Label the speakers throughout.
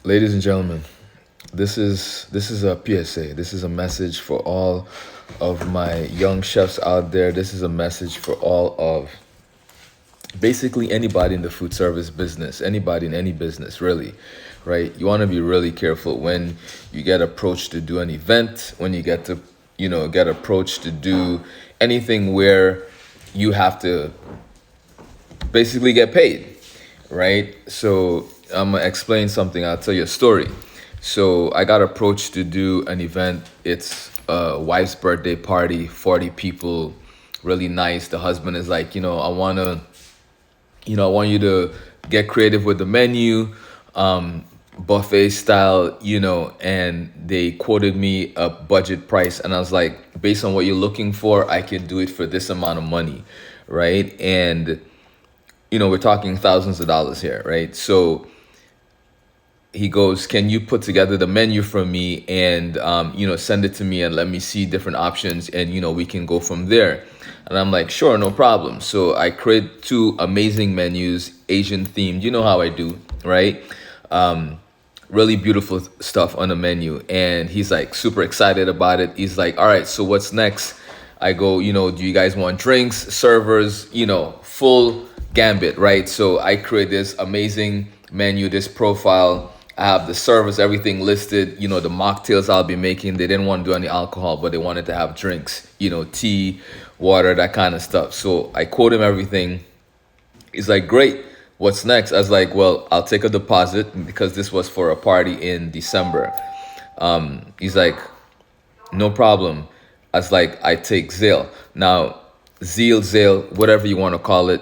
Speaker 1: Ladies and gentlemen, this is a PSA. This is a message for all of my young chefs out there. This is a message for all of basically anybody in the food service business, anybody in any business, really, right? You want to be really careful when you get approached to do an event, when you get to, get approached to do anything where you have to basically get paid, right? So I'm gonna explain something. I'll tell you a story. So I got approached to do an event. It's a wife's birthday party, 40 people, really nice. The husband is like, I want you to get creative with the menu, buffet style, and they quoted me a budget price. And I was like, based on what you're looking for, I can do it for this amount of money, right? And, we're talking thousands of dollars here, right? So he goes, can you put together the menu for me and, send it to me and let me see different options and, we can go from there. And I'm like, sure, no problem. So I create two amazing menus, Asian themed. You know how I do, right? Really beautiful stuff on the menu. And he's like super excited about it. He's like, all right, so what's next? I go, do you guys want drinks, servers, full gambit, right? So I create this amazing menu, this profile. I have the servers, everything listed, the mocktails I'll be making. They didn't want to do any alcohol, but they wanted to have drinks, tea, water, that kind of stuff. So I quote him everything. He's like, great. What's next? I was like, well, I'll take a deposit because this was for a party in December. He's like, no problem. I was like, I take Zelle. Now, Zelle, whatever you want to call it,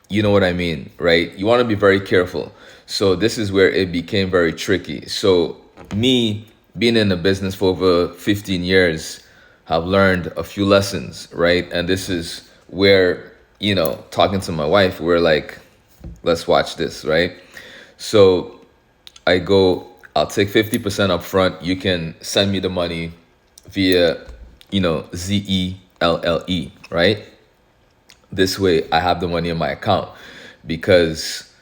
Speaker 1: you know what I mean, right? You want to be very careful. So this is where it became very tricky. So me being in the business for over 15 years, have learned a few lessons, right? And this is where, talking to my wife, we're like, let's watch this, right? So I go, I'll take 50% up front. You can send me the money via, ZELLE, right? This way I have the money in my account, because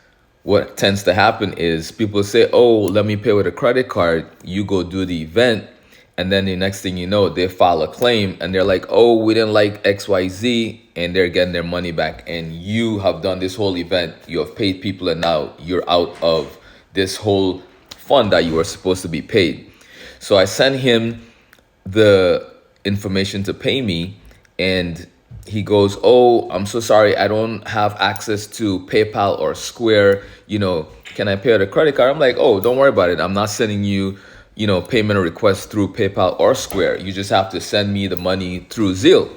Speaker 1: what tends to happen is people say, oh, let me pay with a credit card. You go do the event, and then the next thing you know, they file a claim and they're like, oh, we didn't like XYZ, and they're getting their money back. And you have done this whole event, you have paid people, and now you're out of this whole fund that you were supposed to be paid. So I sent him the information to pay me, and he goes, oh, I'm so sorry, I don't have access to PayPal or Square, can I pay with a credit card? I'm like, oh, don't worry about it. I'm not sending you, payment requests through PayPal or Square. You just have to send me the money through Zelle,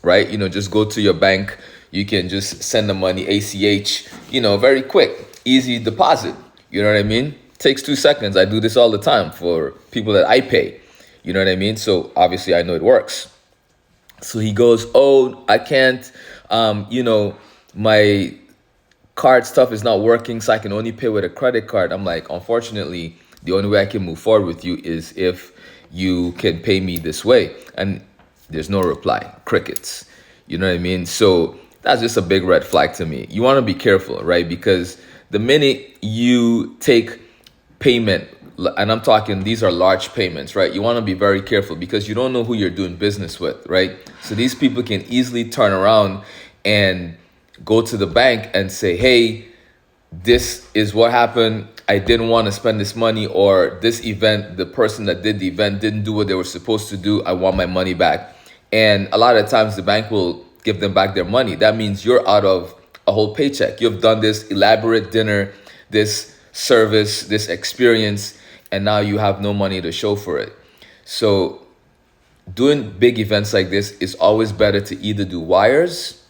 Speaker 1: right? Just go to your bank. You can just send the money ACH, very quick, easy deposit. You know what I mean? Takes 2 seconds. I do this all the time for people that I pay. You know what I mean? So obviously I know it works. So he goes, oh, I can't, my card stuff is not working, so I can only pay with a credit card. I'm like, unfortunately, the only way I can move forward with you is if you can pay me this way. And there's no reply, crickets. You know what I mean? So that's just a big red flag to me. You want to be careful, right? Because the minute you take payment, and I'm talking, these are large payments, right? You want to be very careful because you don't know who you're doing business with, right? So these people can easily turn around and go to the bank and say, hey, this is what happened. I didn't want to spend this money, or this event, the person that did the event didn't do what they were supposed to do. I want my money back. And a lot of times the bank will give them back their money. That means you're out of a whole paycheck. You've done this elaborate dinner, this service, this experience, and now you have no money to show for it. So doing big events like this is always better to either do wires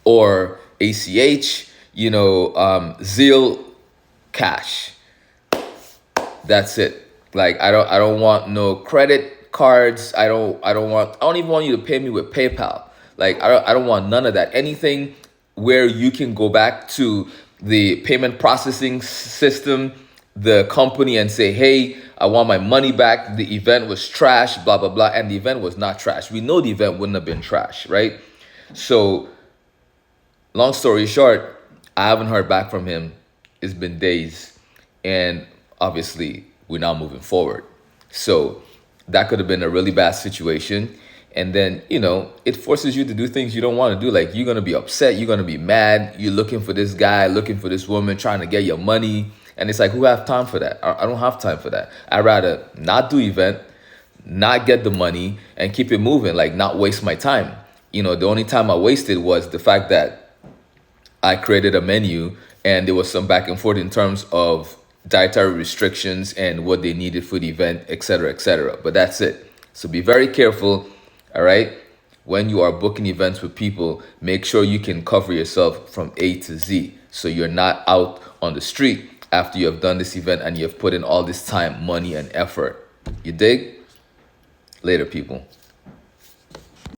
Speaker 1: or ACH, Zelle, cash. That's it. Like I don't want no credit cards. I don't even want you to pay me with PayPal. Like I don't want none of that. Anything where you can go back to the payment processing system, the company, and say, hey, I want my money back. The event was trash, blah, blah, blah. And the event was not trash. We know the event wouldn't have been trash, right? So long story short, I haven't heard back from him. It's been days. And obviously we're now moving forward. So that could have been a really bad situation. And then, it forces you to do things you don't want to do. Like, you're going to be upset, you're going to be mad, you're looking for this guy, looking for this woman, trying to get your money. And it's like, who have time for that? I don't have time for that. I'd rather not do event, not get the money, and keep it moving, like not waste my time. The only time I wasted was the fact that I created a menu and there was some back and forth in terms of dietary restrictions and what they needed for the event, etc., etc. But that's it. So be very careful, all right? When you are booking events with people, make sure you can cover yourself from A to Z so you're not out on the street after you have done this event and you have put in all this time, money, and effort. You dig? Later, people.